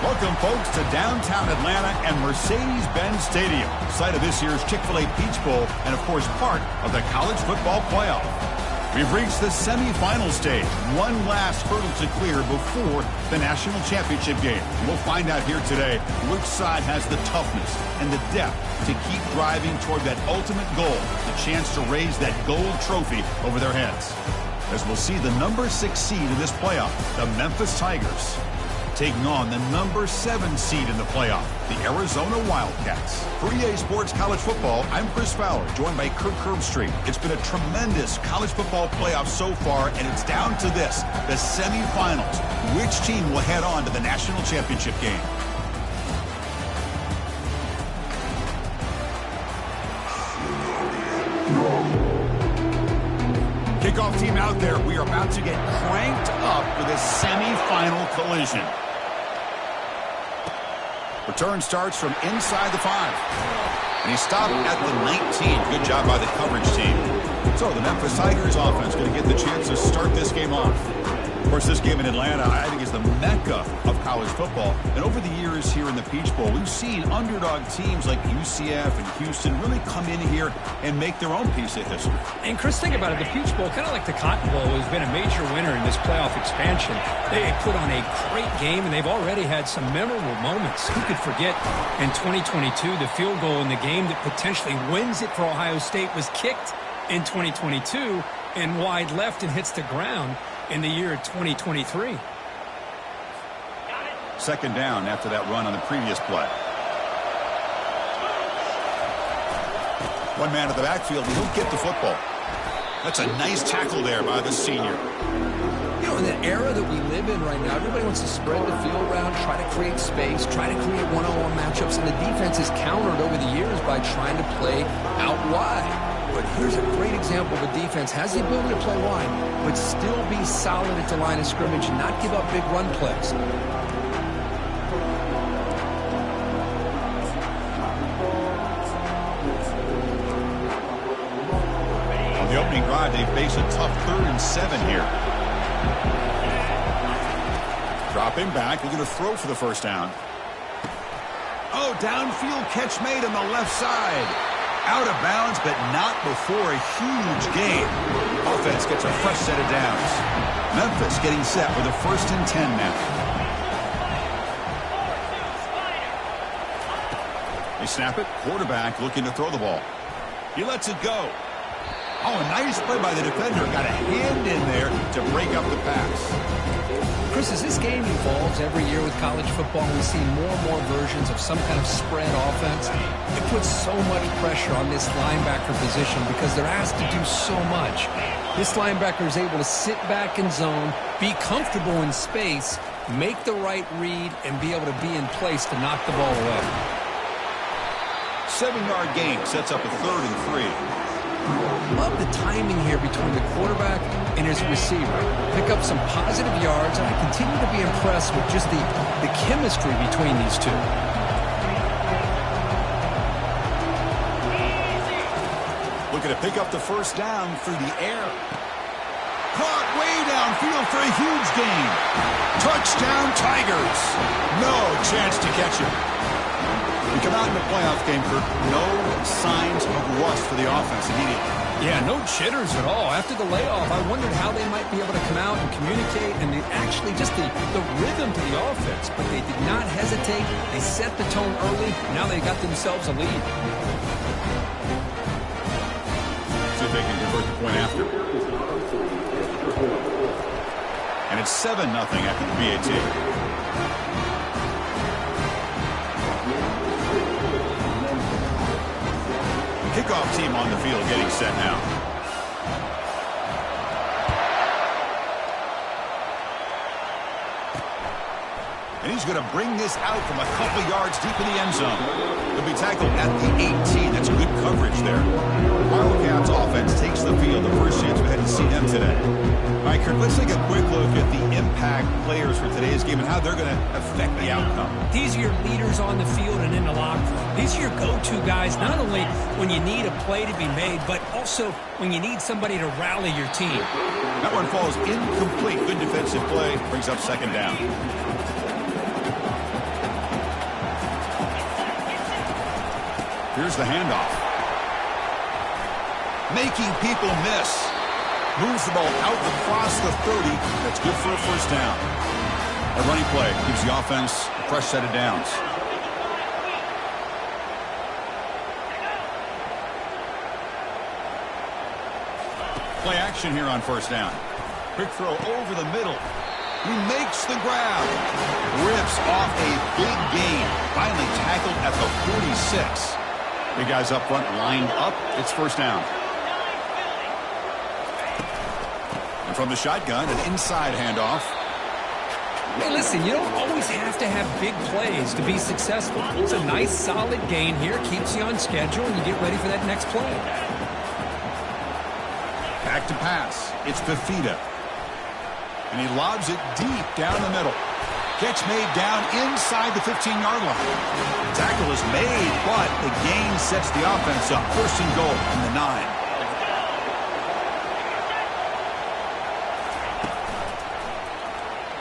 Welcome, folks, to downtown Atlanta and Mercedes-Benz Stadium, site of this year's Chick-fil-A Peach Bowl and, of course, part of the college football playoff. We've reached the semifinal stage, one last hurdle to clear before the national championship game. We'll find out here today which side has the toughness and the depth to keep driving toward that ultimate goal, the chance to raise that gold trophy over their heads. As we'll see the number 6 seed in this playoff, the Memphis Tigers, taking on the number 7 seed in the playoff, the Arizona Wildcats. For EA Sports College Football, I'm Chris Fowler, joined by Kirk Herbstreit. It's been a tremendous college football playoff so far, and it's down to this, the semifinals. Which team will head on to the national championship game? Kickoff team out there. We are about to get cranked up with a semifinal collision. Return starts from inside the 5. And he stopped at the 19. Good job by the coverage team. So the Memphis Tigers offense going to get the chance to start this game off. Of course, this game in Atlanta, I think, is the mecca of college football. And over the years here in the Peach Bowl, we've seen underdog teams like UCF and Houston really come in here and make their own piece of history. And Chris, think about it. The Peach Bowl, kind of like the Cotton Bowl, has been a major winner in this playoff expansion. They put on a great game, and they've already had some memorable moments. Who could forget in 2022, the field goal in the game that potentially wins it for Ohio State was kicked in 2022 and wide left and hits the ground in the year 2023. Second down after that run on the previous play. One man at the backfield, and he'll get the football. That's a nice tackle there by the senior. You know, in the era that we live in right now, everybody wants to spread the field around, try to create space, try to create one-on-one matchups, and the defense has countered over the years by trying to play out wide. But here's a great example of a defense has the ability to play wide, but still be solid at the line of scrimmage and not give up big run plays. On the opening drive, they face a tough 3rd and 7 here. Dropping back, they're going to throw for the first down. Oh, downfield catch made on the left side. Out of bounds, but not before a huge gain. Offense gets a fresh set of downs. Memphis getting set with a 1st and 10 now. They snap it. Quarterback looking to throw the ball. He lets it go. Oh, a nice play by the defender. Got a hand in there to break up the pass. Chris, as this game evolves every year with college football, we see more and more versions of some kind of spread offense. It puts so much pressure on this linebacker position because they're asked to do so much. This linebacker is able to sit back in zone, be comfortable in space, make the right read, and be able to be in place to knock the ball away. 7-yard gain sets up a 3rd and 3. Love the timing here between the quarterback and his receiver. Pick up some positive yards, and I continue to be impressed with just the chemistry between these two. Looking to pick up the first down through the air. Caught way downfield for a huge gain. Touchdown, Tigers. No chance to catch him. We come out in the playoff game, Kirk. No signs of rust for the offense immediately. Yeah, no jitters at all. After the layoff, I wondered how they might be able to come out and communicate and actually just the rhythm to the offense. But they did not hesitate. They set the tone early. Now they got themselves a lead. See if they can convert the point after. And it's 7-0 after the PAT. Kickoff team on the field getting set now. And he's going to bring this out from a couple yards deep in the end zone. He'll be tackled at the 18. That's good coverage there. Wildcats offense takes the field. The first chance we had to see them today. All right, Kirk, let's take a quick look at the impact players for today's game and how they're going to affect the outcome. These are your leaders on the field and in the locker room. These are your go-to guys, not only when you need a play to be made, but also when you need somebody to rally your team. That one falls incomplete. Good defensive play. Brings up second down. Here's the handoff. Making people miss. Moves the ball out across the 30. That's good for a first down. A running play gives the offense a fresh set of downs. Play action here on first down. Quick throw over the middle. He makes the grab. Rips off a big gain. Finally tackled at the 46. The guys up front lined up. It's first down. And from the shotgun, an inside handoff. Hey, listen, you don't always have to have big plays to be successful. It's a nice, solid gain here. Keeps you on schedule, and you get ready for that next play. Back to pass. It's Fafita. And he lobs it deep down the middle. Catch made down inside the 15-yard line. Tackle is made, but the gain sets the offense up. First and goal from the 9.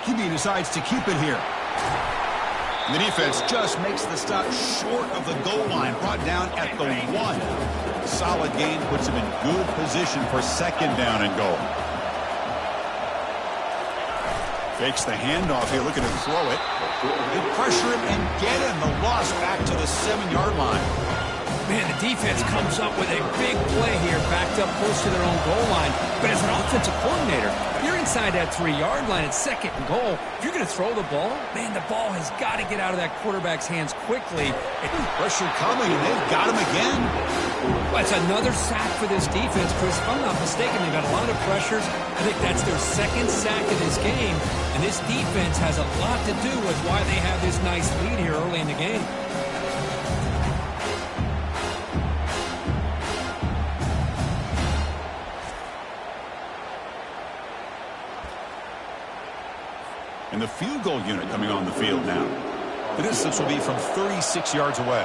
QB decides to keep it here. And the defense just makes the stop short of the goal line. Brought down at the 1. Solid gain puts him in good position for second down and goal. Fakes the handoff here, looking to throw it. They pressure him and get him. The loss back to the 7-yard line. Man, the defense comes up with a big play here, backed up close to their own goal line. But as an offensive coordinator, you're inside that 3-yard line at second and goal. If you're going to throw the ball, man, the ball has got to get out of that quarterback's hands quickly. Pressure coming, and they've got him again. That's another sack for this defense, Chris. If I'm not mistaken, they've got a lot of pressures. I think that's their second sack of this game. And this defense has a lot to do with why they have this nice lead here early in the game. And the field goal unit coming on the field now. The distance will be from 36 yards away.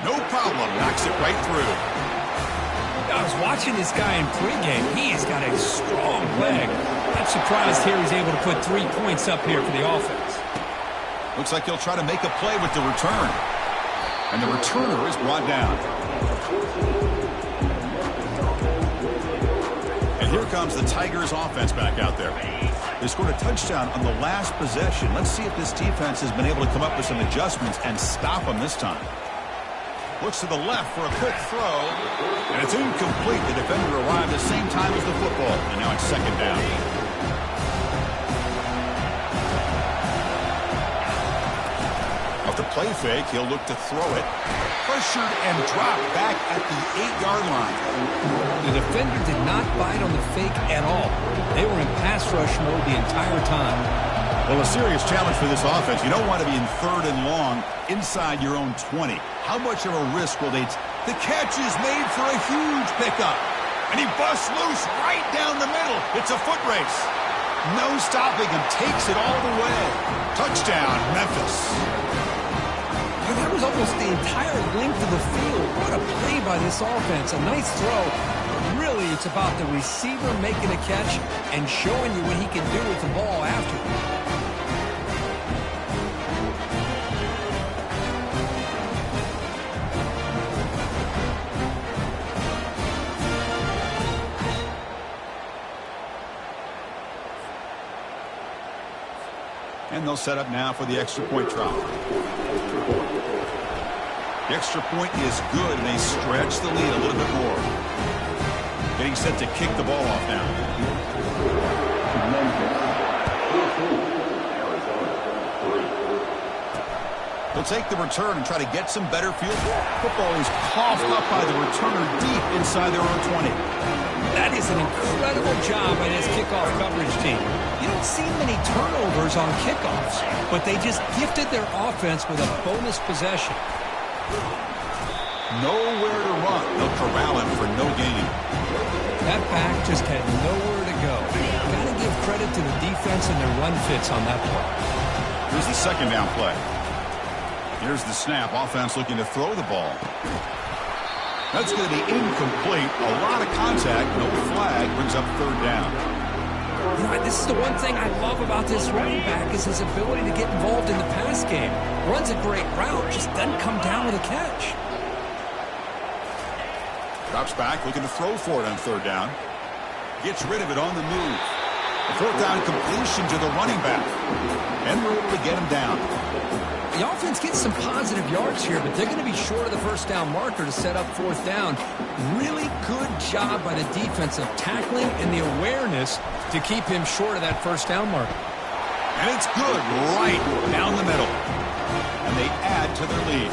No problem. Knocks it right through. I was watching this guy in pregame. He has got a strong leg. I'm surprised here he's able to put 3 points up here for the offense. Looks like he'll try to make a play with the return. And the returner is brought down. Here comes the Tigers offense back out there. They scored a touchdown on the last possession. Let's see if this defense has been able to come up with some adjustments and stop them this time. Looks to the left for a quick throw. And it's incomplete. The defender arrived at the same time as the football. And now it's second down. Off the play fake, he'll look to throw it. Pressured and dropped back at the 8-yard line. The defender did not bite on the fake at all. They were in pass rush mode the entire time. Well, a serious challenge for this offense. You don't want to be in third and long inside your own 20. How much of a risk will they take? The catch is made for a huge pickup. And he busts loose right down the middle. It's a foot race. No stopping him. Takes it all the way. Touchdown, Memphis. That was almost the entire length of the field. What a play by this offense. A nice throw. Really, it's about the receiver making a catch and showing you what he can do with the ball after. And they'll set up now for the extra point try. The extra point is good, and they stretch the lead a little bit more. Getting set to kick the ball off now. They'll take the return and try to get some better field. Football is coughed up by the returner deep inside their own 20. That is an incredible job by this kickoff coverage team. You don't see many turnovers on kickoffs, but they just gifted their offense with a bonus possession. Nowhere to run. They'll corral him for no gain. That back just had nowhere to go. Got to give credit to the defense and their run fits on that play. Here's the second down play. Here's the snap. Offense looking to throw the ball. That's going to be incomplete. A lot of contact. No flag. Brings up third down. You know, this is the one thing I love about this running back is his ability to get involved in the pass game. Runs a great route, just doesn't come down with a catch. Drops back, looking to throw for it on third down. Gets rid of it on the move. A fourth down completion to the running back. And we're able to get him down. The offense gets some positive yards here, but they're going to be short of the first down marker to set up fourth down. Really good job by the defense of tackling and the awareness to keep him short of that first down marker. And it's good right down the middle. And they add to their lead.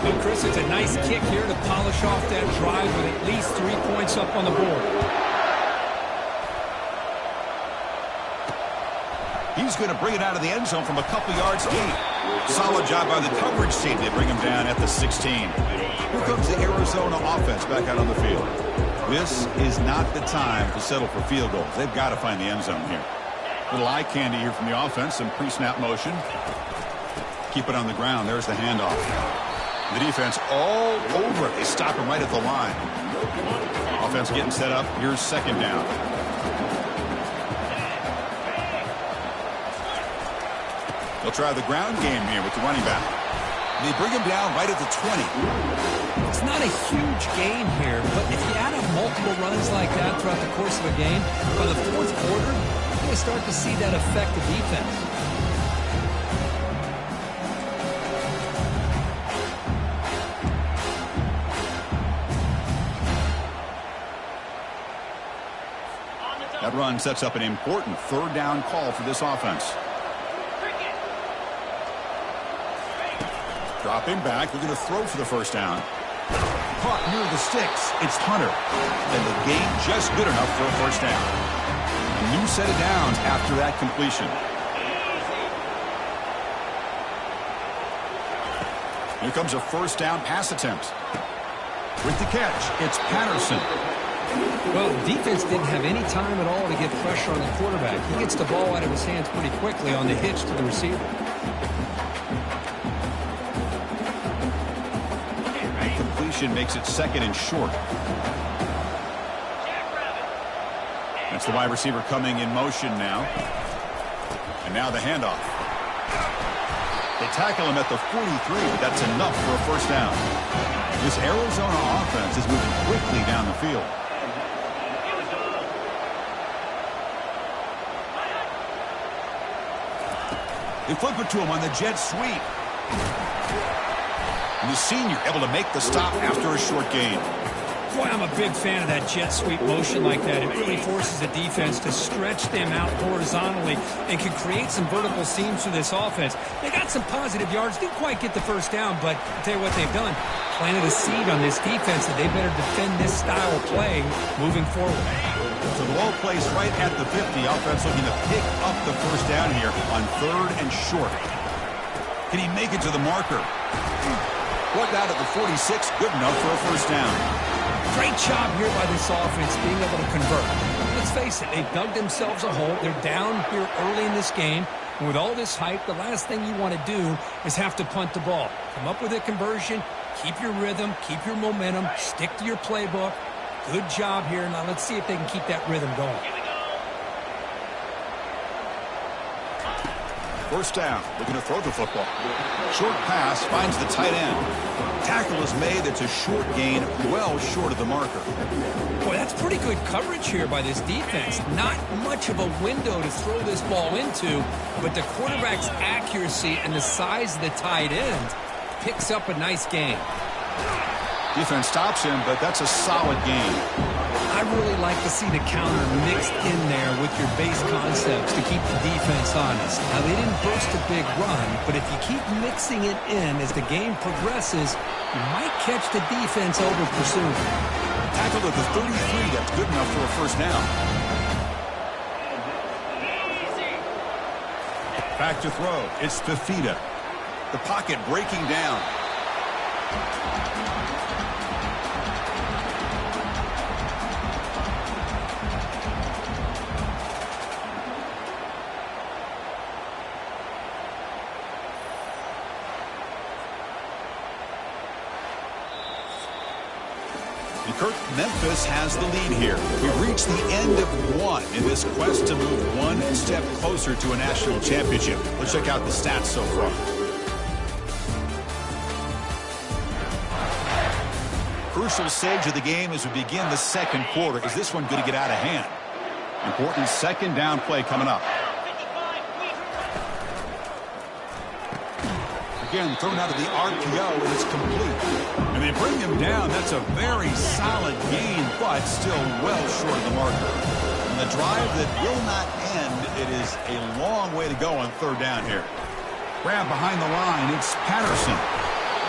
And Chris, it's a nice kick here to polish off that drive with at least 3 points up on the board. He's going to bring it out of the end zone from a couple yards deep. Solid job by the coverage team. They bring him down at the 16. Here comes the Arizona offense back out on the field. This is not the time to settle for field goals. They've got to find the end zone here. Little eye candy here from the offense. Some pre-snap motion. Keep it on the ground. There's the handoff. The defense all over it. They stop him right at the line. Offense getting set up. Here's second down. They'll try the ground game here with the running back. They bring him down right at the 20. It's not a huge gain here, but if you add up multiple runs like that throughout the course of a game, by the fourth quarter, you're going to start to see that affect the defense. That run sets up an important third down call for this offense. Dropping back, looking to throw for the first down. Caught near the sticks. It's Hunter. And the game just good enough for a first down. A new set of downs after that completion. Here comes a first down pass attempt. With the catch, it's Patterson. Well, the defense didn't have any time at all to get pressure on the quarterback. He gets the ball out of his hands pretty quickly on the hitch to the receiver. Makes it second and short. That's the wide receiver coming in motion now. And now the handoff. They tackle him at the 43, but that's enough for a first down. This Arizona offense is moving quickly down the field. They flip it to him on the jet sweep. And the senior able to make the stop after a short gain. Boy, I'm a big fan of that jet sweep motion like that. It really forces the defense to stretch them out horizontally and can create some vertical seams for this offense. They got some positive yards. Didn't quite get the first down, but I'll tell you what they've done. Planted a seed on this defense that they better defend this style of play moving forward. So the ball placed right at the 50. Offense looking to pick up the first down here on third and short. Can he make it to the marker? Plugged out at the 46, good enough for a first down. Great job here by this offense being able to convert. Let's face it, they've dug themselves a hole. They're down here early in this game. And with all this hype, the last thing you want to do is have to punt the ball. Come up with a conversion, keep your rhythm, keep your momentum, stick to your playbook. Good job here. Now let's see if they can keep that rhythm going. First down, looking to throw the football. Short pass finds the tight end. Tackle is made. It's a short gain, well short of the marker. Boy, that's pretty good coverage here by this defense. Not much of a window to throw this ball into, but the quarterback's accuracy and the size of the tight end picks up a nice gain. Defense stops him, but that's a solid gain. I really like to see the counter mixed in there with your base concepts to keep the defense honest. Now, they didn't burst a big run, but if you keep mixing it in as the game progresses, you might catch the defense over pursuit. Tackled at the 33, that's good enough for a first down. Back to throw, it's Fafita. The pocket breaking down. And Kirk, Memphis has the lead here. We've reached the end of one in this quest to move one step closer to a national championship. Let's check out the stats so far. Crucial stage of the game as we begin the second quarter. Is this one going to get out of hand? Important second down play coming up. Again, thrown out of the RPO, and it's complete. And they bring him down. That's a very solid gain, but still well short of the marker. And the drive that will not end, it is a long way to go on third down here. Grab behind the line. It's Patterson.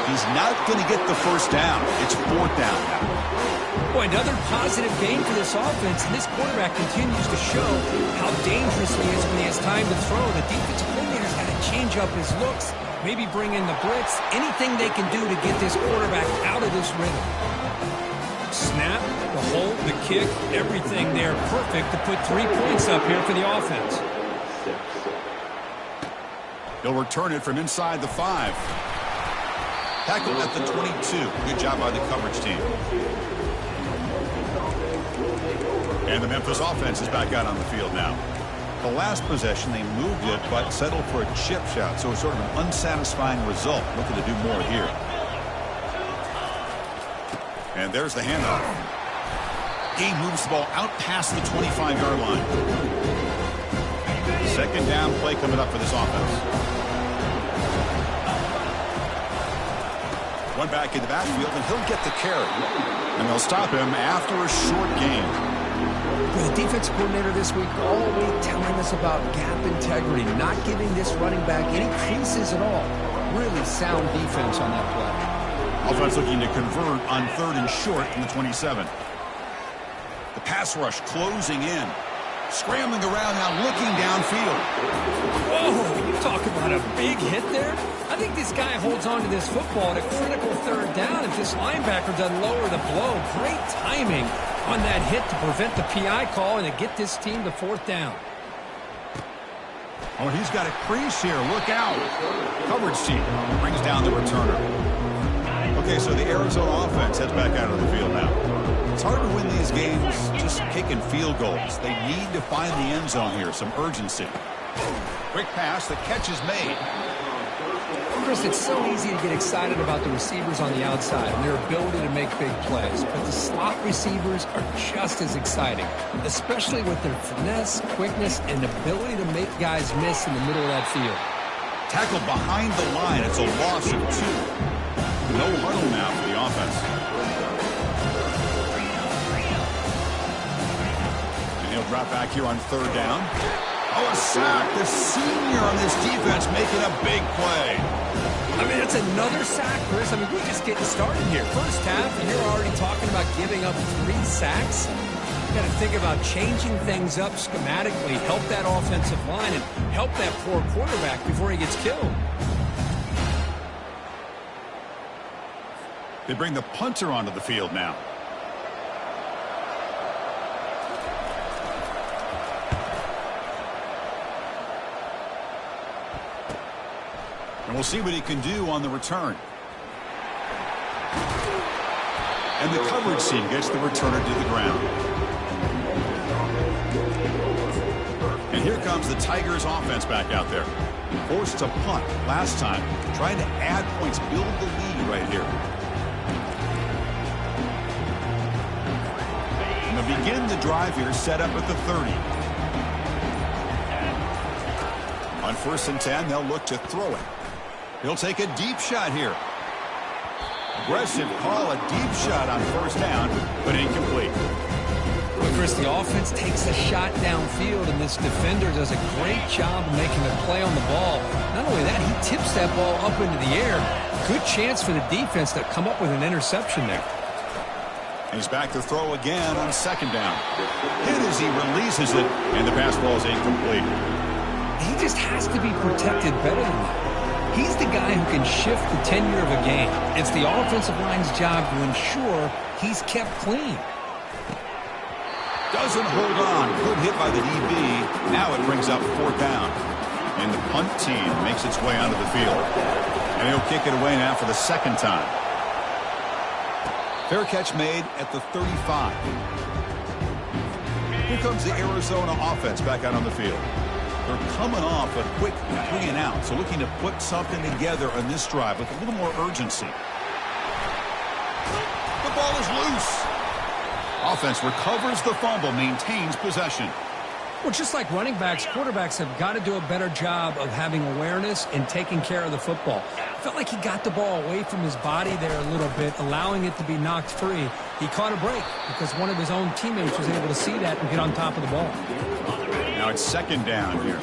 He's not going to get the first down. It's fourth down now. Boy, another positive game for this offense, and this quarterback continues to show how dangerous he is when he has time to throw. The defensive coordinator's got to change up his looks, maybe bring in the blitz, anything they can do to get this quarterback out of this rhythm. Snap, the hold, the kick, everything there perfect to put 3 points up here for the offense. He'll return it from inside the 5. Tackle at the 22. Good job by the coverage team. And the Memphis offense is back out on the field now. The last possession, they moved it, but settled for a chip shot. So it's sort of an unsatisfying result. Looking to do more here. And there's the handoff. He moves the ball out past the 25-yard line. Second down play coming up for this offense. One back in the backfield, and he'll get the carry. And they'll stop him after a short gain. The defensive coordinator this week all week telling us about gap integrity, not giving this running back any creases at all. Really sound defense on that play. Offense looking to convert on third and short from the 27. The pass rush closing in. Scrambling around now, looking downfield. Whoa, you talk about a big hit there. I think this guy holds on to this football at a critical third down if this linebacker doesn't lower the blow. Great timing on that hit to prevent the PI call and to get this team to fourth down. Oh, he's got a crease here. Look out. Coverage team brings down the returner. Okay, so the Arizona offense heads back out of the field now. It's hard to win these games just kicking field goals. They need to find the end zone here, some urgency. Quick pass, the catch is made. Chris, it's so easy to get excited about the receivers on the outside and their ability to make big plays, but the slot receivers are just as exciting, especially with their finesse, quickness, and ability to make guys miss in the middle of that field. Tackled behind the line. It's a loss of 2. No huddle now for the offense. He'll drop back here on third down. Oh, a sack. The senior on this defense making a big play. I mean, it's another sack, Chris. I mean, we're just getting started here. First half, and you're already talking about giving up 3 sacks. You've got to think about changing things up schematically, help that offensive line, and help that poor quarterback before he gets killed. They bring the punter onto the field now. And we'll see what he can do on the return. And the coverage team gets the returner to the ground. And here comes the Tigers offense back out there. Forced to punt last time, trying to add points, build the lead right here. And they'll begin the drive here, set up at the 30. On 1st and 10, they'll look to throw it. He'll take a deep shot here. Aggressive call, a deep shot on 1st down, but incomplete. Well, Chris, the offense takes a shot downfield, and this defender does a great job of making the play on the ball. Not only that, he tips that ball up into the air. Good chance for the defense to come up with an interception there. He's back to throw again on 2nd down. Hit as he releases it, and the pass ball is incomplete. He just has to be protected better than that. He's the guy who can shift the tenure of a game. It's the offensive line's job to ensure he's kept clean. Doesn't hold on. Good hit by the DB. Now it brings up 4th down. And the punt team makes its way onto the field. And he'll kick it away now for the 2nd time. Fair catch made at the 35. Here comes the Arizona offense back out on the field. They're coming off a quick 3-and-out, so looking to put something together on this drive with a little more urgency. The ball is loose. Offense recovers the fumble, maintains possession. Well, just like running backs, quarterbacks have got to do a better job of having awareness and taking care of the football. I felt like he got the ball away from his body there a little bit, allowing it to be knocked free. He caught a break because one of his own teammates was able to see that and get on top of the ball. Now it's second down here.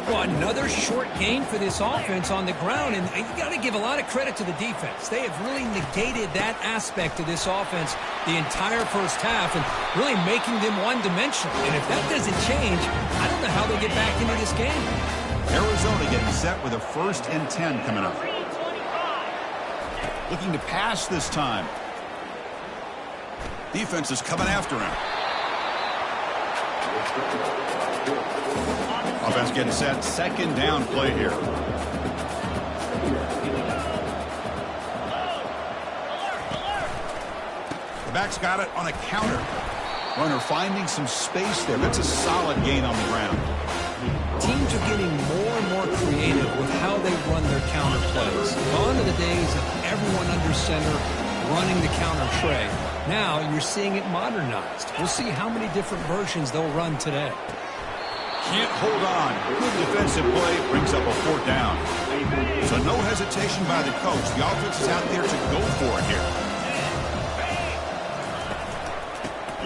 Well, another short game for this offense on the ground, and you got to give a lot of credit to the defense. They have really negated that aspect of this offense the entire first half and really making them one-dimensional. And if that doesn't change, I don't know how they get back into this game. Arizona getting set with a 1st and 10 coming up. Looking to pass this time. Defense is coming after him. Offense getting set. Second down play here. The back's got it on a counter. Runner finding some space there. That's a solid gain on the ground. Teams are getting more and more creative with how they run their counter plays. Gone are the days of everyone under center running the counter tray. Now you're seeing it modernized. We'll see how many different versions they'll run today. Can't hold on. Good defensive play brings up a 4th down. So no hesitation by the coach. The offense is out there to go for it here.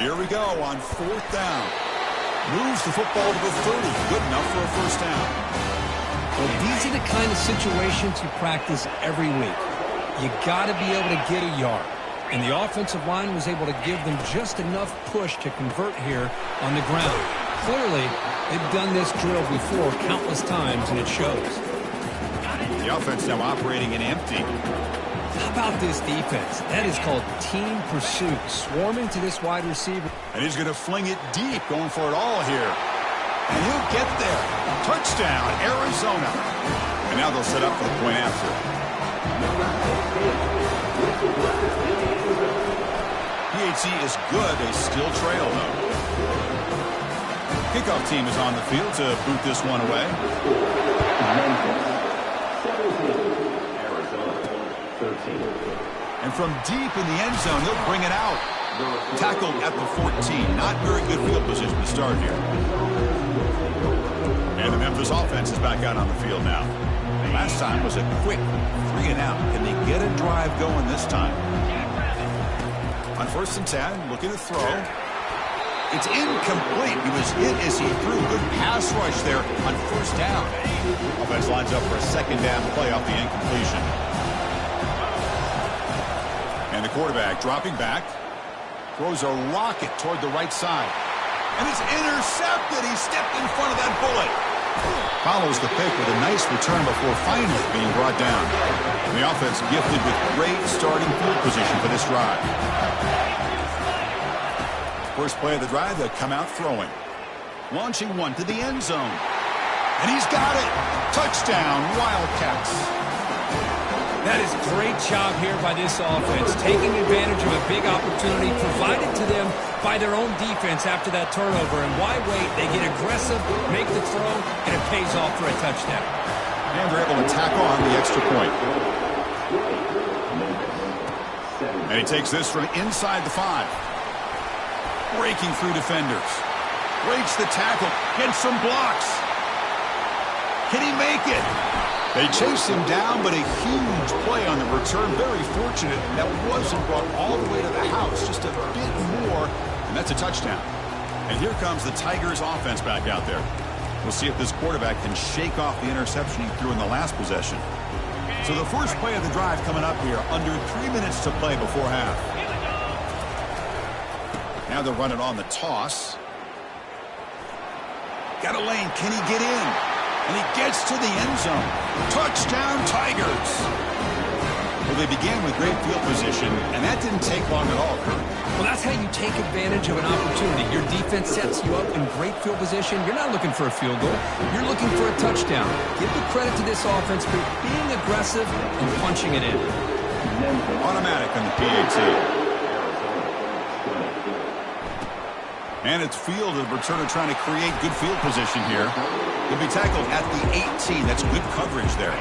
Here we go on 4th down. Moves the football to the 30. Good enough for a 1st down. Well, these are the kind of situations you practice every week. You got to be able to get a yard. And the offensive line was able to give them just enough push to convert here on the ground. Clearly, they've done this drill before countless times, and it shows. The offense now operating in empty. How about this defense? That is called team pursuit. Swarming to this wide receiver. And he's going to fling it deep, going for it all here. And he'll get there. Touchdown, Arizona. And now they'll set up for the point after. PAT is good. They still trail, though. Kickoff team is on the field to boot this one away. And from deep in the end zone, they'll bring it out. Tackled at the 14. Not very good field position to start here. And the Memphis offense is back out on the field now. Last time was a quick 3-and-out. Can they get a drive going this time? On 1st and 10, looking to throw. It's incomplete. He was hit as he threw. Good pass rush there on 1st down. Offense lines up for a 2nd down play off the incompletion. And the quarterback dropping back. Throws a rocket toward the right side. And it's intercepted. He stepped in front of that bullet. Follows the pick with a nice return before finally being brought down. And the offense gifted with great starting field position for this drive. First play of the drive, they'll come out throwing. Launching one to the end zone. And he's got it. Touchdown, Wildcats. That is a great job here by this offense, taking advantage of a big opportunity provided to them by their own defense after that turnover. And why wait? They get aggressive, make the throw, and it pays off for a touchdown. And they're able to tack on the extra point. And he takes this from inside the 5. Breaking through defenders. Breaks the tackle. Gets some blocks. Can he make it? They chase him down, but a huge play on the return. Very fortunate that wasn't brought all the way to the house. Just a bit more, and that's a touchdown. And here comes the Tigers offense back out there. We'll see if this quarterback can shake off the interception he threw in the last possession. So the first play of the drive coming up here. Under 3 minutes to play before half. Now they're running on the toss. Got a lane. Can he get in? And he gets to the end zone. Touchdown, Tigers. Well, they began with great field position, and that didn't take long at all, Kurt. Well, that's how you take advantage of an opportunity. Your defense sets you up in great field position. You're not looking for a field goal. You're looking for a touchdown. Give the credit to this offense for being aggressive and punching it in. Automatic on the PAT. And it's fielded. Returner trying to create good field position here. He'll be tackled at the 18. That's good coverage there.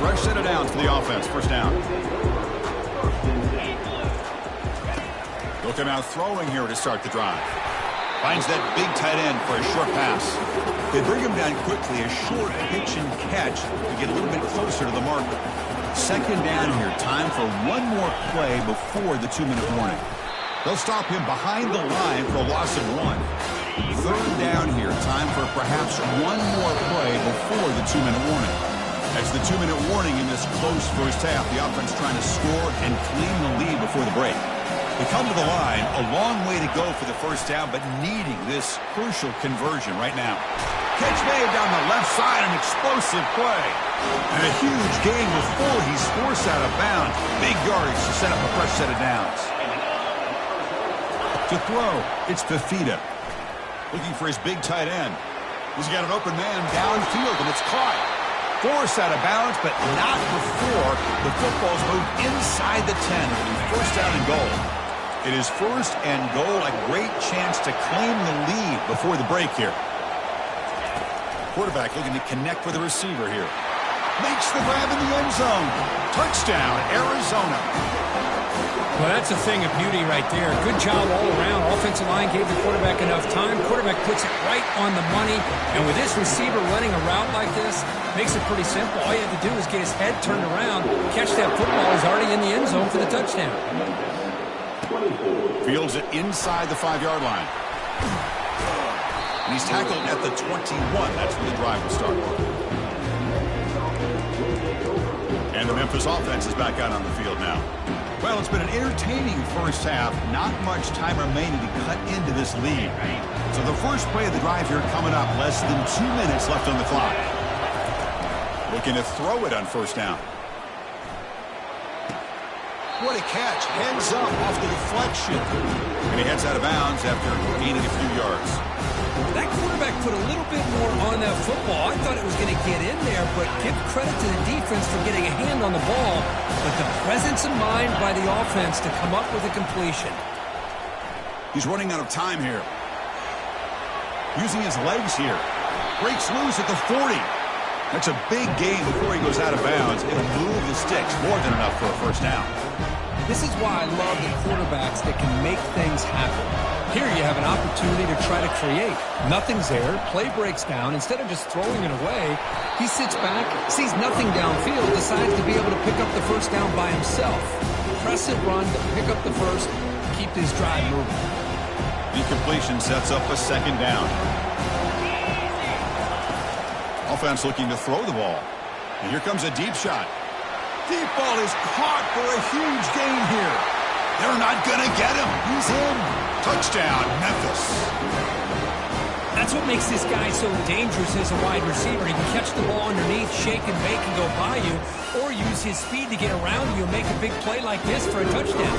Fresh set of downs for the offense. First down. They'll come out throwing here to start the drive. Finds that big tight end for a short pass. They bring him down quickly. A short pitch and catch to get a little bit closer to the marker. Second down here. Time for one more play before the 2-minute warning. They'll stop him behind the line for a loss of 1. Third down here. Time for perhaps one more play before the 2-minute warning. That's the 2-minute warning in this close first half. The offense trying to score and clean the lead before the break. They come to the line. A long way to go for the first down, but needing this crucial conversion right now. Catch made down the left side. An explosive play. And a huge gain before he's forced out of bounds. Big yardage to set up a fresh set of downs. To throw, it's Fafita. Looking for his big tight end. He's got an open man downfield, and it's caught. Forced out of bounds, but not before the football's moved inside the 10. It'll be first down and goal. It is first and goal. A great chance to claim the lead before the break here. Quarterback looking to connect with the receiver here. Makes the grab in the end zone. Touchdown, Arizona. Well, that's a thing of beauty right there. Good job all around. Offensive line gave the quarterback enough time. Quarterback puts it right on the money. And with this receiver running a route like this, makes it pretty simple. All you have to do is get his head turned around, catch that football. He's already in the end zone for the touchdown. Fields it inside the 5-yard line. And he's tackled at the 21. That's where the drive will start. And the Memphis offense is back out on the field now. Well, it's been an entertaining first half. Not much time remaining to cut into this lead. So the first play of the drive here coming up. Less than 2 minutes left on the clock. Looking to throw it on first down. What a catch. Heads up off the deflection. And he heads out of bounds after gaining a few yards. That quarterback put a little bit more on that football. I thought it was going to get in there, but give credit to the defense for getting a hand on the ball. But the presence of mind by the offense to come up with a completion. He's running out of time here. Using his legs here. Breaks loose at the 40. That's a big gain before he goes out of bounds. It'll move the sticks. More than enough for a first down. This is why I love the quarterbacks that can make things happen. Here you have an opportunity to try to create. Nothing's there. Play breaks down. Instead of just throwing it away, he sits back, sees nothing downfield, decides to be able to pick up the first down by himself. Press and run to pick up the first, keep this drive moving. The completion sets up a second down. Offense looking to throw the ball. And here comes a deep shot. Deep ball is caught for a huge gain here. They're not going to get him. He's in. Touchdown, Memphis. That's what makes this guy so dangerous as a wide receiver. He can catch the ball underneath, shake and bake, and go by you, or use his speed to get around you and make a big play like this for a touchdown.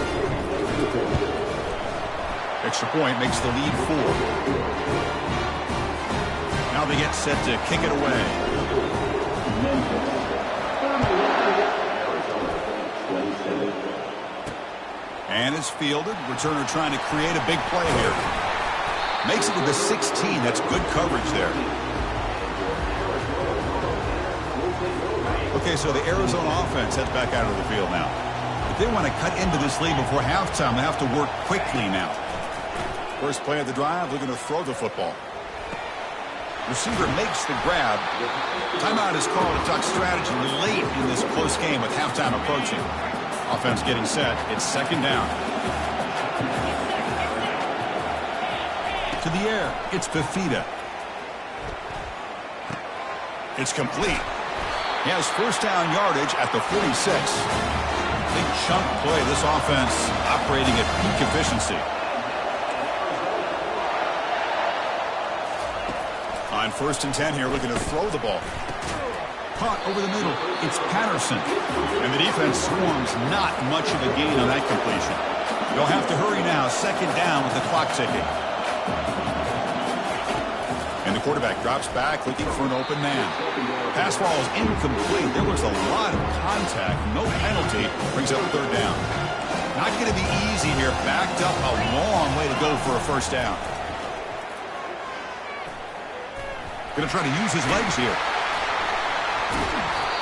Extra point makes the lead 4. Now they get set to kick it away. And it's fielded. Returner trying to create a big play here. Makes it with the 16. That's good coverage there. Okay, so the Arizona offense heads back out of the field now. If they want to cut into this lead before halftime, they have to work quickly now. First play of the drive, looking to throw the football. Receiver makes the grab. Timeout is called. A duck strategy late in this close game with halftime approaching. Offense getting set. It's second down. To the air. It's Fafita. It's complete. He has first down yardage at the 46. Big chunk play. This offense operating at peak efficiency. On first and 10 here, looking to throw the ball. Caught over the middle. It's Patterson. And the defense swarms. Not much of a gain on that completion. They'll have to hurry now. Second down with the clock ticking. And the quarterback drops back, looking for an open man. Pass ball is incomplete. There was a lot of contact. No penalty. Brings up third down. Not going to be easy here. Backed up a long way to go for a first down. Going to try to use his legs here.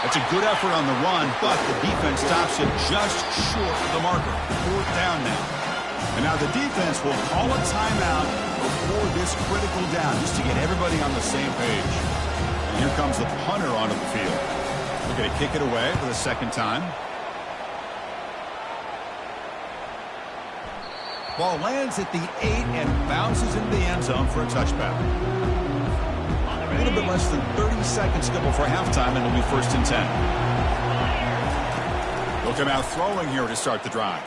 That's a good effort on the run, but the defense stops it just short of the marker. 4th down now. And now the defense will call a timeout before this critical down, just to get everybody on the same page. And here comes the punter onto the field. They're going to kick it away for the 2nd time. Ball lands at the 8 and bounces into the end zone for a touchback. A little bit less than 30 seconds to go before halftime, and it'll be 1st and 10. They'll come out throwing here to start the drive.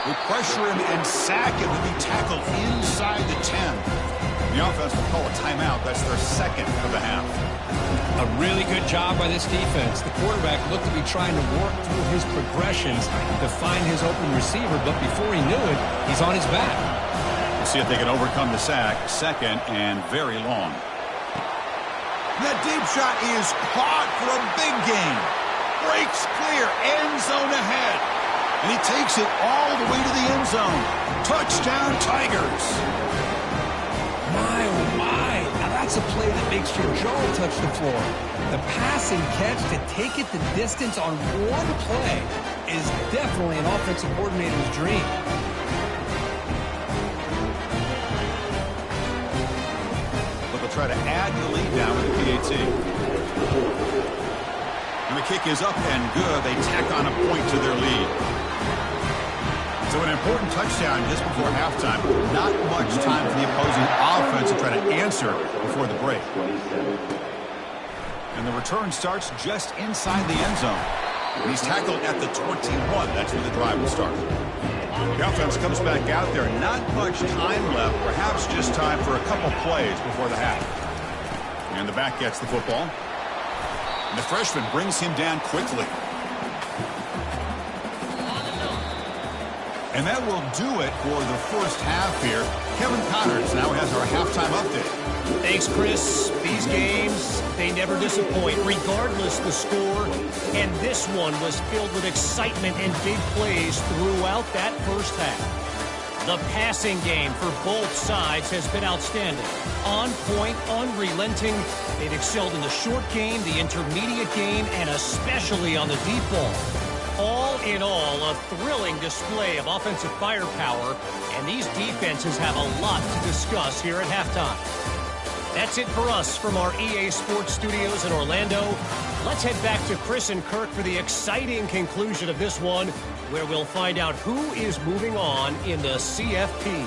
We pressure him and sack him to be tackled inside the 10. The offense will call a timeout. That's their 2nd of the half. A really good job by this defense. The quarterback looked to be trying to work through his progressions to find his open receiver, but before he knew it, he's on his back. We'll see if they can overcome the sack. 2nd and very long. That deep shot is caught for a big gain. Breaks clear, end zone ahead. And he takes it all the way to the end zone. Touchdown, Tigers. My, oh my. Now that's a play that makes your jaw touch the floor. The pass and catch to take it the distance on one play is definitely an offensive coordinator's dream. Try to add the lead down with the PAT. And the kick is up and good. They tack on a point to their lead. So an important touchdown just before halftime. Not much time for the opposing offense to try to answer before the break. And the return starts just inside the end zone. And he's tackled at the 21. That's where the drive will start. The offense comes back out there. Not much time left. Perhaps just time for a couple plays before the half. And the back gets the football. And the freshman brings him down quickly. And that will do it for the first half here. Kevin Connors now has our halftime update. Thanks, Chris. These games, they never disappoint, regardless the score. And this one was filled with excitement and big plays throughout that first half. The passing game for both sides has been outstanding. On point, unrelenting. They've excelled in the short game, the intermediate game, and especially on the deep ball. All in all, a thrilling display of offensive firepower, and these defenses have a lot to discuss here at halftime. That's it for us from our EA Sports Studios in Orlando. Let's head back to Chris and Kirk for the exciting conclusion of this one, where we'll find out who is moving on in the CFP.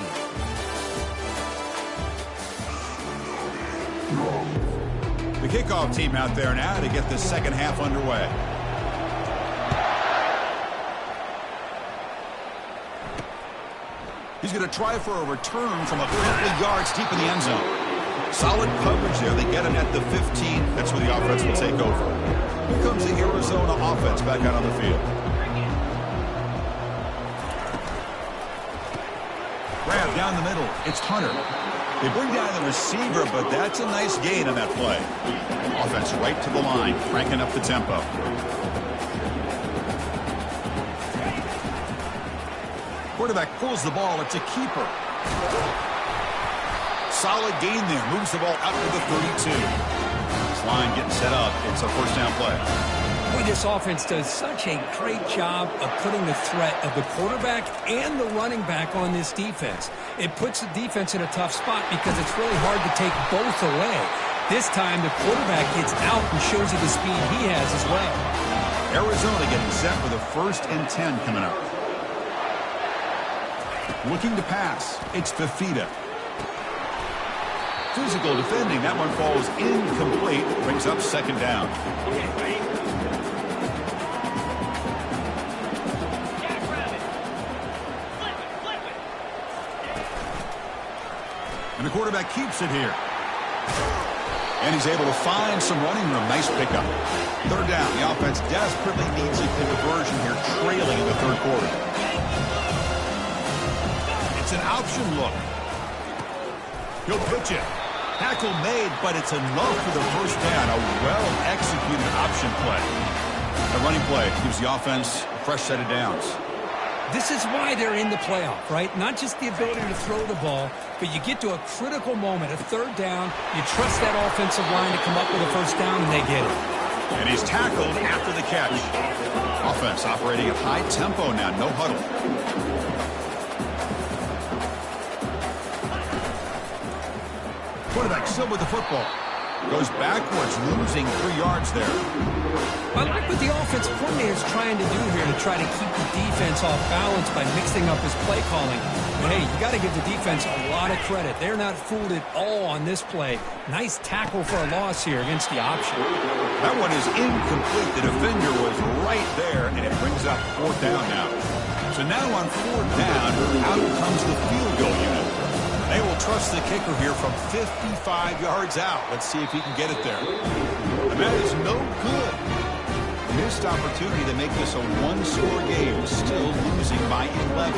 The kickoff team out there now to get the second half underway. He's going to try for a return from a couple of yards deep in the end zone. Solid coverage there. They get him at the 15. That's where the offense will take over. Here comes the Arizona offense back out on the field. Grab down the middle. It's Hunter. They bring down the receiver, but that's a nice gain on that play. Offense right to the line, cranking up the tempo. Quarterback pulls the ball. It's a keeper. Solid gain there. Moves the ball out to the 32. This line getting set up. It's a first down play. Boy, this offense does such a great job of putting the threat of the quarterback and the running back on this defense. It puts the defense in a tough spot because it's really hard to take both away. This time, the quarterback gets out and shows you the speed he has as well. Arizona getting set for the 1st and 10 coming up. Looking to pass. It's Fafita. Physical defending. That one falls incomplete. Brings up second down. And the quarterback keeps it here. And he's able to find some running room. Nice pickup. Third down. The offense desperately needs a conversion here, trailing in the third quarter. It's an option look. He'll pitch it. Tackle made, but it's enough for the first down. A well-executed option play. The running play gives the offense a fresh set of downs. This is why they're in the playoff, right? Not just the ability to throw the ball, but you get to a critical moment, a third down, you trust that offensive line to come up with a first down, and they get it. And he's tackled after the catch. Offense operating at high tempo now, no huddle. Quarterback still with the football. Goes backwards, losing 3 yards there. I like what the offensive coordinator is trying to do here to try to keep the defense off balance by mixing up his play calling. But hey, you got to give the defense a lot of credit. They're not fooled at all on this play. Nice tackle for a loss here against the option. That one is incomplete. The defender was right there, and it brings up 4th down now. So now on 4th down, out comes the field goal unit. They will trust the kicker here from 55 yards out. Let's see if he can get it there. And that is no good. Missed opportunity to make this a one-score game, still losing by 11.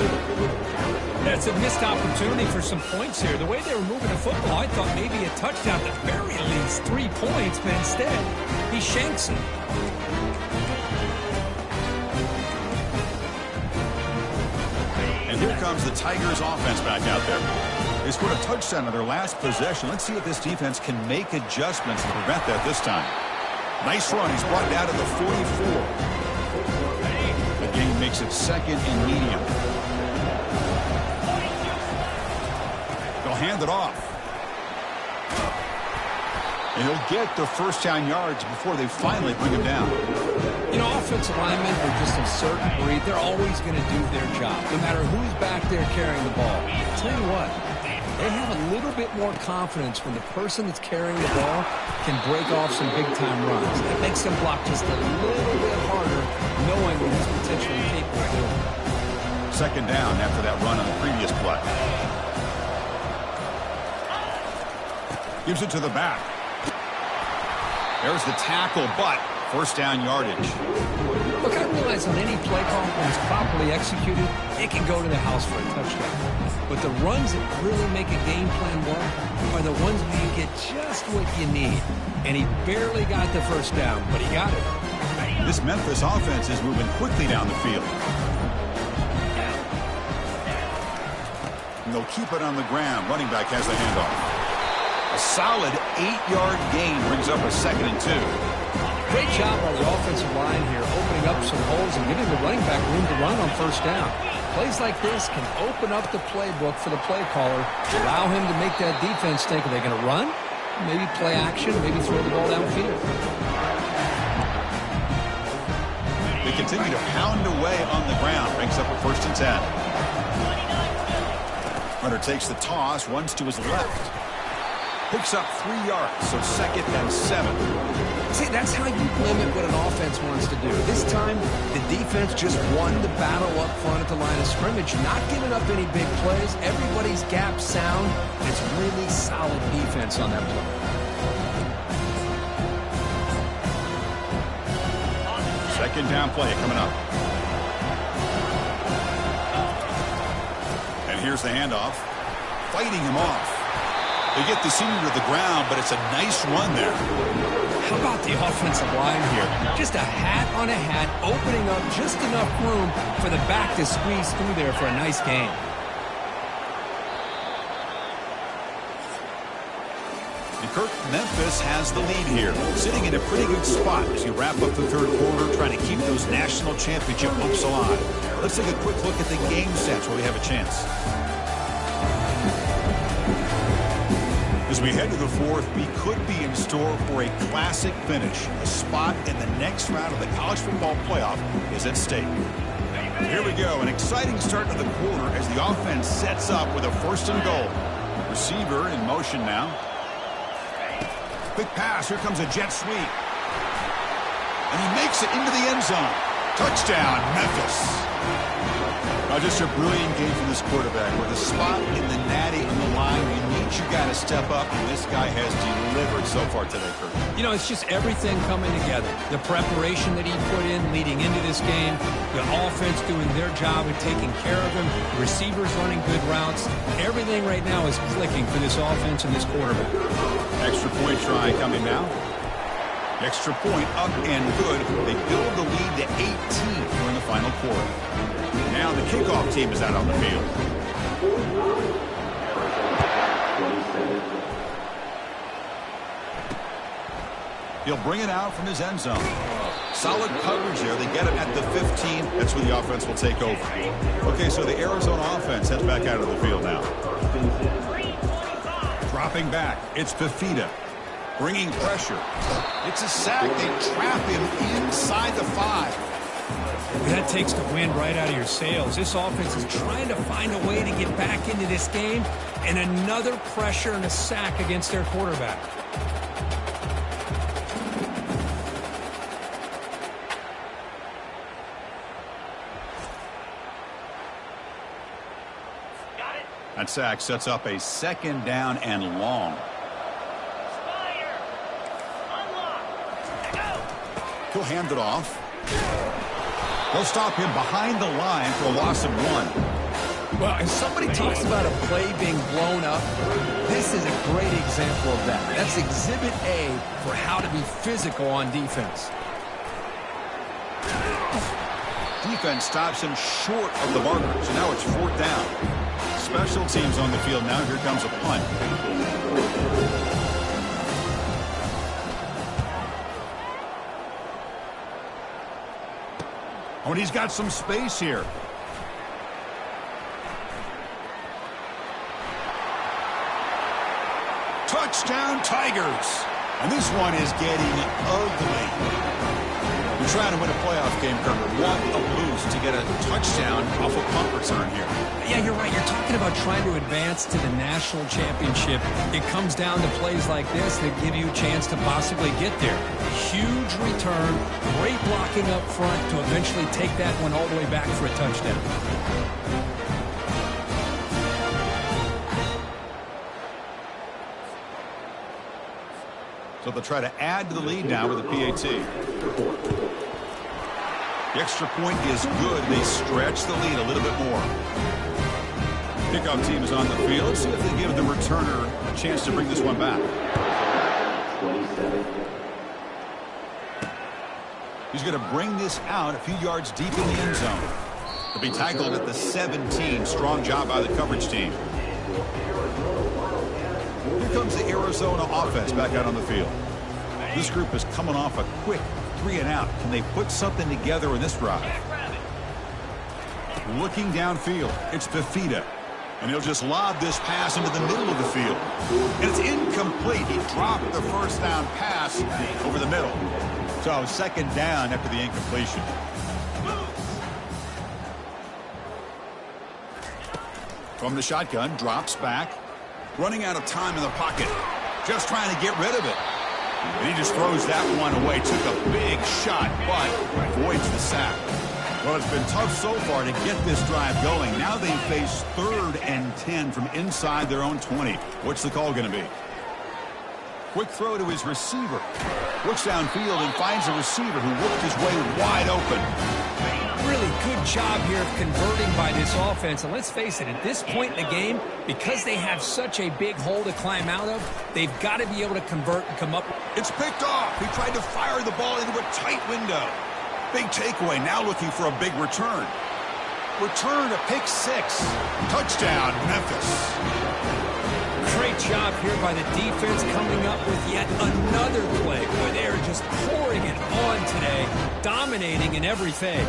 That's a missed opportunity for some points here. The way they were moving the football, I thought maybe a touchdown, at the very least 3 points, but instead, he shanks it. And here comes the Tigers offense back out there. They scored a touchdown on their last possession. Let's see if this defense can make adjustments to prevent that this time. Nice run. He's brought down to the 44. The game makes it 2nd and medium. They'll hand it off. And he'll get the first down yards before they finally bring him down. You know, offensive linemen are just a certain breed. They're always going to do their job, no matter who's back there carrying the ball. I'll tell you what, they have a little bit more confidence when the person that's carrying the ball can break off some big-time runs. It makes them block just a little bit harder, knowing what he's potentially capable of doing. 2nd down after that run on the previous play. Gives it to the back. There's the tackle, but first down yardage. Look, I realize on any play call, when it's properly executed, it can go to the house for a touchdown. But the runs that really make a game plan work are the ones where you get just what you need. And he barely got the first down, but he got it. This Memphis offense is moving quickly down the field. And they'll keep it on the ground. Running back has the handoff. A solid 8-yard gain brings up a 2nd and 2. Great job on the offensive line here, opening up some holes and giving the running back room to run on first down. Plays like this can open up the playbook for the play caller, allow him to make that defense think, are they going to run? Maybe play action, maybe throw the ball downfield. They continue to pound away on the ground, brings up a 1st and 10. Runner takes the toss, runs to his left. Picks up 3 yards, so 2nd and 7. See, that's how you limit what an offense wants to do. This time, the defense just won the battle up front at the line of scrimmage, not giving up any big plays. Everybody's gap sound. It's really solid defense on that play. 2nd down play coming up. And here's the handoff. Fighting him off. They get the senior to the ground, but it's a nice run there. How about the offensive line here? Just a hat on a hat, opening up just enough room for the back to squeeze through there for a nice gain. And Kirk, Memphis has the lead here, sitting in a pretty good spot as you wrap up the 3rd quarter, trying to keep those national championship hopes alive. Let's take a quick look at the game sets where we have a chance. As we head to the 4th, we could be in store for a classic finish. A spot in the next round of the college football playoff is at stake. Here we go, an exciting start to the quarter as the offense sets up with a 1st and goal. Receiver in motion now. Quick pass, here comes a jet sweep. And he makes it into the end zone. Touchdown, Memphis. Just a brilliant game from this quarterback with a spot in the natty on the line. You need you got to step up, and this guy has delivered so far today, Kirk. You know, it's just everything coming together. The preparation that he put in leading into this game, the offense doing their job and taking care of him, receivers running good routes. Everything right now is clicking for this offense and this quarterback. Extra point try coming now. Extra point up and good. They build the lead to 18 during the final quarter. Now the kickoff team is out on the field. He'll bring it out from his end zone. Solid coverage there. They get him at the 15. That's where the offense will take over. Okay, so the Arizona offense heads back out of the field now. Dropping back. It's Fafita. Bringing pressure. It's a sack. They trap him inside the 5. That takes the wind right out of your sails. This offense is trying to find a way to get back into this game, and another pressure and a sack against their quarterback. That sack sets up a 2nd down and long. He'll hand it off. They'll stop him behind the line for a loss of 1. Well, if somebody talks about a play being blown up, this is a great example of that. That's Exhibit A for how to be physical on defense. Defense stops him short of the marker, so now it's 4th down. Special teams on the field now. Here comes a punt. Oh, and he's got some space here. Touchdown, Tigers. And this one is getting ugly. You're trying to win a playoff game, Kirk. 1 to lose to get a touchdown off a punt return here. Yeah, you're right. You're talking about trying to advance to the national championship. It comes down to plays like this that give you a chance to possibly get there. Huge return, great blocking up front to eventually take that one all the way back for a touchdown. So they'll try to add to the lead now with a PAT. The extra point is good. They stretch the lead a little bit more. Kickoff team is on the field. See if they give the returner a chance to bring this one back. He's going to bring this out a few yards deep in the end zone. He'll be tackled at the 17. Strong job by the coverage team. Here comes the Arizona offense back out on the field. This group is coming off a quick 3-and-out. Can they put something together in this drive? Looking downfield, it's Fafita. And he'll just lob this pass into the middle of the field. And it's incomplete. He dropped the first down pass over the middle. So 2nd down after the incompletion. From the shotgun, drops back. Running out of time in the pocket. Just trying to get rid of it. And he just throws that one away. Took a big shot, but avoids the sack. Well, it's been tough so far to get this drive going. Now they face 3rd and 10 from inside their own 20. What's the call going to be? Quick throw to his receiver. Looks downfield and finds a receiver who worked his way wide open. Really good job here of converting by this offense. And let's face it, at this point in the game, because they have such a big hole to climb out of, they've got to be able to convert and come up. It's picked off. He tried to fire the ball into a tight window. Big takeaway. Now looking for a big return. Return, a pick 6. Touchdown, Memphis. Great job here by the defense coming up with yet another play. Boy, they are just pouring it on today, dominating in every phase.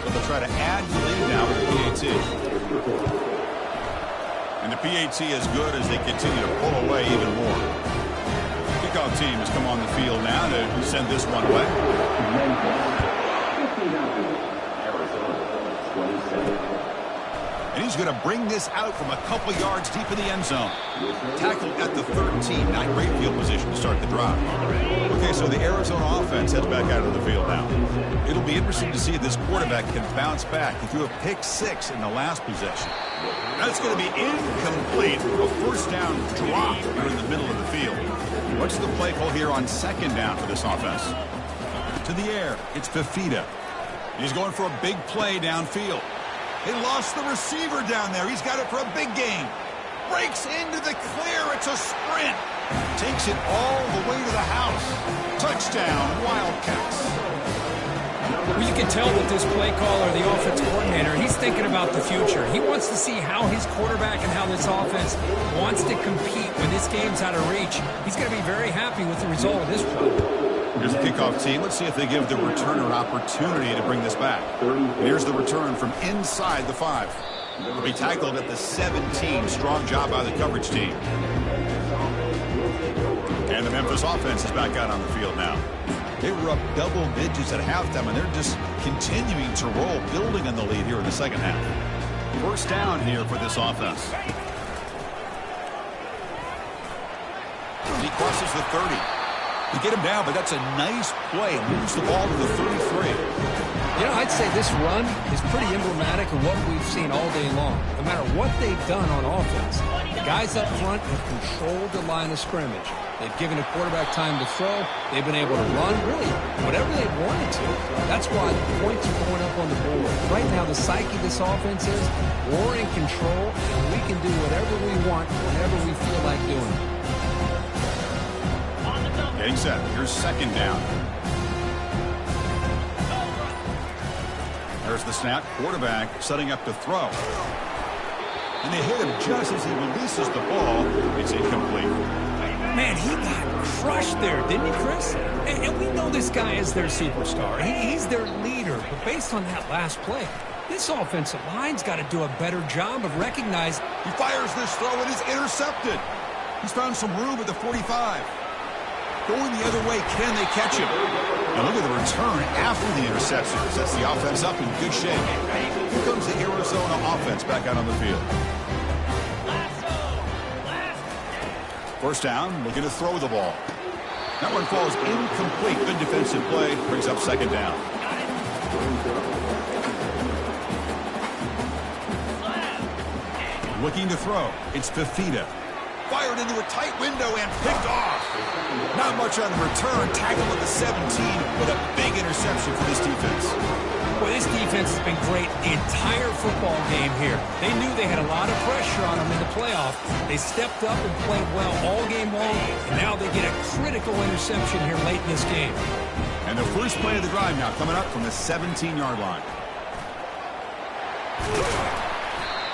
So they'll try to add the lead now with the PAT. And the PAT is good as they continue to pull away even more. Kickoff team has come on the field now to send this one away. And he's going to bring this out from a couple yards deep in the end zone. Tackled at the 13. Not great field position to start the drive. Okay, so the Arizona offense heads back out of the field now. It'll be interesting to see if this quarterback can bounce back. He threw a pick 6 in the last possession. That's going to be incomplete. A first down drop here in the middle of the field. What's the play call here on 2nd down for this offense? To the air, it's Fafita. He's going for a big play downfield. They lost the receiver down there. He's got it for a big gain. Breaks into the clear. It's a sprint. Takes it all the way to the house. Touchdown, Wildcats. Well, you can tell that this play caller, the offense coordinator, he's thinking about the future. He wants to see how his quarterback and how this offense wants to compete when this game's out of reach. He's going to be very happy with the result of this play. Here's the kickoff team. Let's see if they give the returner an opportunity to bring this back. Here's the return from inside the 5. He'll be tackled at the 17. Strong job by the coverage team. And the Memphis offense is back out on the field now. They were up double digits at halftime, and they're just continuing to roll, building on the lead here in the second half. First down here for this offense. He crosses the 30. You get him down, but that's a nice play. Moves the ball to the 33. You know, I'd say this run is pretty emblematic of what we've seen all day long. No matter what they've done on offense, the guys up front have controlled the line of scrimmage. They've given the quarterback time to throw. They've been able to run, really, whatever they've wanted to. That's why the points are going up on the board. Right now, the psyche of this offense is we're in control, and we can do whatever we want whenever we feel like doing it. Getting set. Here's second down. There's the snap. Quarterback setting up to throw. And they hit him just as he releases the ball. It's incomplete. Man, he got crushed there, didn't he, Chris? And we know this guy is their superstar. He's their leader. But based on that last play, this offensive line's got to do a better job of recognizing. He fires this throw and is intercepted. He's found some room at the 45. Going the other way, can they catch him? Now look at the return after the interception. Sets the offense up in good shape. Here comes the Arizona offense back out on the field. First down, looking to throw the ball. That one falls incomplete. Good defensive play. Brings up second down. Looking to throw. It's Fafita. Fired into a tight window and picked off. Not much on the return. Tackle at the 17 with a big interception for this defense. Well, this defense has been great the entire football game here. They knew they had a lot of pressure on them in the playoff. They stepped up and played well all game long, and now they get a critical interception here late in this game. And the first play of the drive now coming up from the 17-yard line.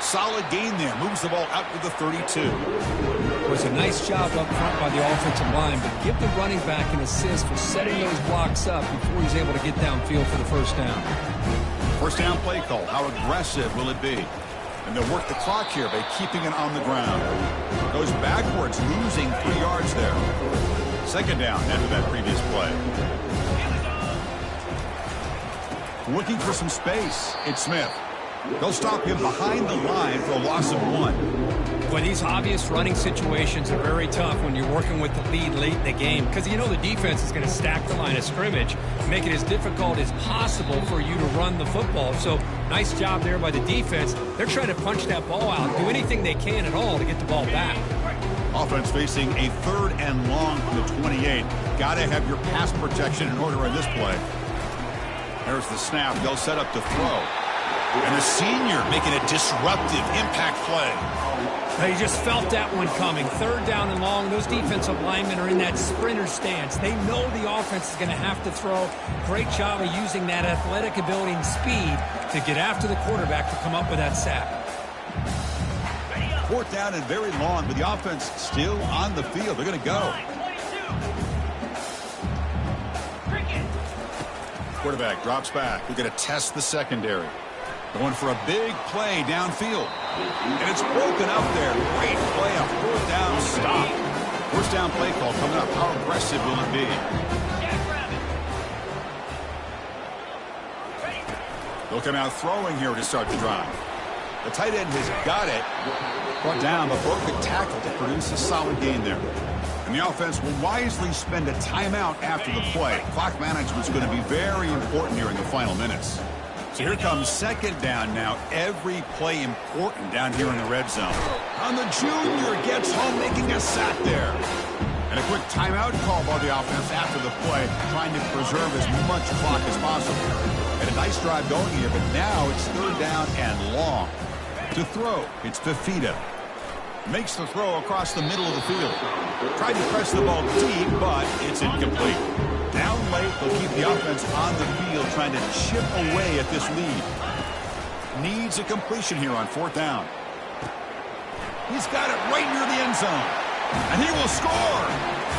Solid gain there. Moves the ball out to the 32. It was a nice job up front by the offensive line, but give the running back an assist for setting those blocks up before he's able to get downfield for the first down. First down play call. How aggressive will it be? And they'll work the clock here by keeping it on the ground. Goes backwards, losing 3 yards there. Second down after that previous play. Looking for some space. It's Smith. They'll stop him behind the line for a loss of 1. Well, these obvious running situations are very tough when you're working with the lead late in the game because you know the defense is going to stack the line of scrimmage, make it as difficult as possible for you to run the football. So nice job there by the defense. They're trying to punch that ball out, do anything they can at all to get the ball back. Offense facing a 3rd and long from the 28. Got to have your pass protection in order in this play. There's the snap. They'll set up to throw. And the senior making a disruptive impact play. Now you just felt that one coming. 3rd down and long. Those defensive linemen are in that sprinter stance. They know the offense is going to have to throw. Great job of using that athletic ability and speed to get after the quarterback to come up with that sack. 4th down and very long, but the offense still on the field. They're going to go. Quarterback drops back. We're going to test the secondary. Going for a big play downfield. And it's broken up there. Great play, a 4th down stop. First down play call coming up. How aggressive will it be? They'll come out throwing here to start the drive. The tight end has got it. Brought down, but broke the tackle to produce a solid gain there. And the offense will wisely spend a timeout after the play. Clock management is going to be very important during the final minutes. So here comes second down now. Every play important down here in the red zone. And the junior gets home making a sack there. And a quick timeout call by the offense after the play, trying to preserve as much clock as possible. And a nice drive going here, but now it's third down and long. To throw, it's Fafita. Makes the throw across the middle of the field. Tried to press the ball deep, but it's incomplete. Down late, they'll keep the offense on the field, trying to chip away at this lead. Needs a completion here on fourth down. He's got it right near the end zone. And he will score.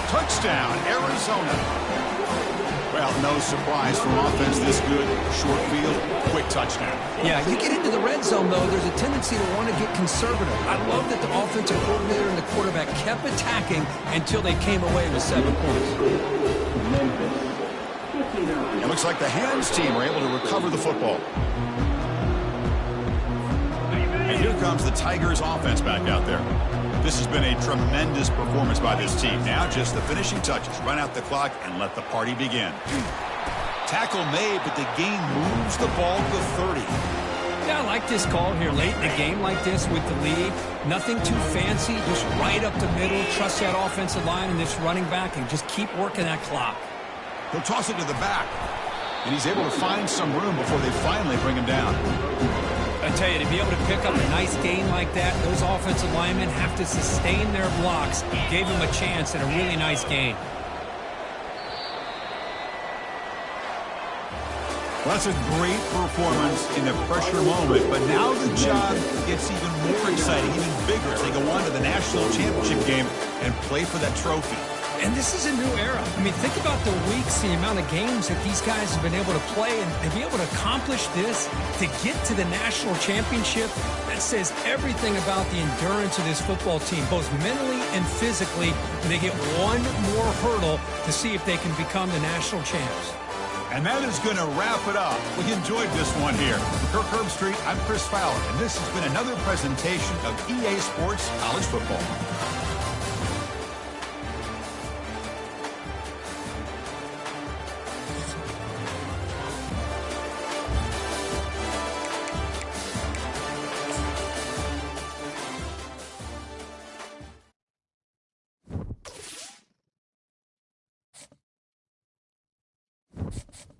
Touchdown, Arizona. Well, no surprise from offense this good. Short field, quick touchdown. Yeah, you get into the red zone, though, there's a tendency to want to get conservative. I love that the offensive coordinator and the quarterback kept attacking until they came away with 7 points. It looks like the hands team were able to recover the football. And here comes the Tigers offense back out there. This has been a tremendous performance by this team. Now just the finishing touches. Run out the clock and let the party begin. Tackle made, but the game moves the ball to 30. Yeah, I like this call here late in the game like this with the lead. Nothing too fancy, just right up the middle. Trust that offensive line and this running back and just keep working that clock. He'll toss it to the back. And he's able to find some room before they finally bring him down. I tell you, to be able to pick up a nice gain like that, those offensive linemen have to sustain their blocks. Gave him a chance at a really nice gain. Well, that's a great performance in a pressure moment, but now the job gets even more exciting, even bigger as they go on to the national championship game and play for that trophy. And this is a new era. I mean, think about the weeks, the amount of games that these guys have been able to play, and to be able to accomplish this, to get to the national championship, that says everything about the endurance of this football team, both mentally and physically, and they get one more hurdle to see if they can become the national champs. And that is going to wrap it up. We enjoyed this one here. For Kirk Herbstreit, I'm Chris Fowler, and this has been another presentation of EA Sports College Football. You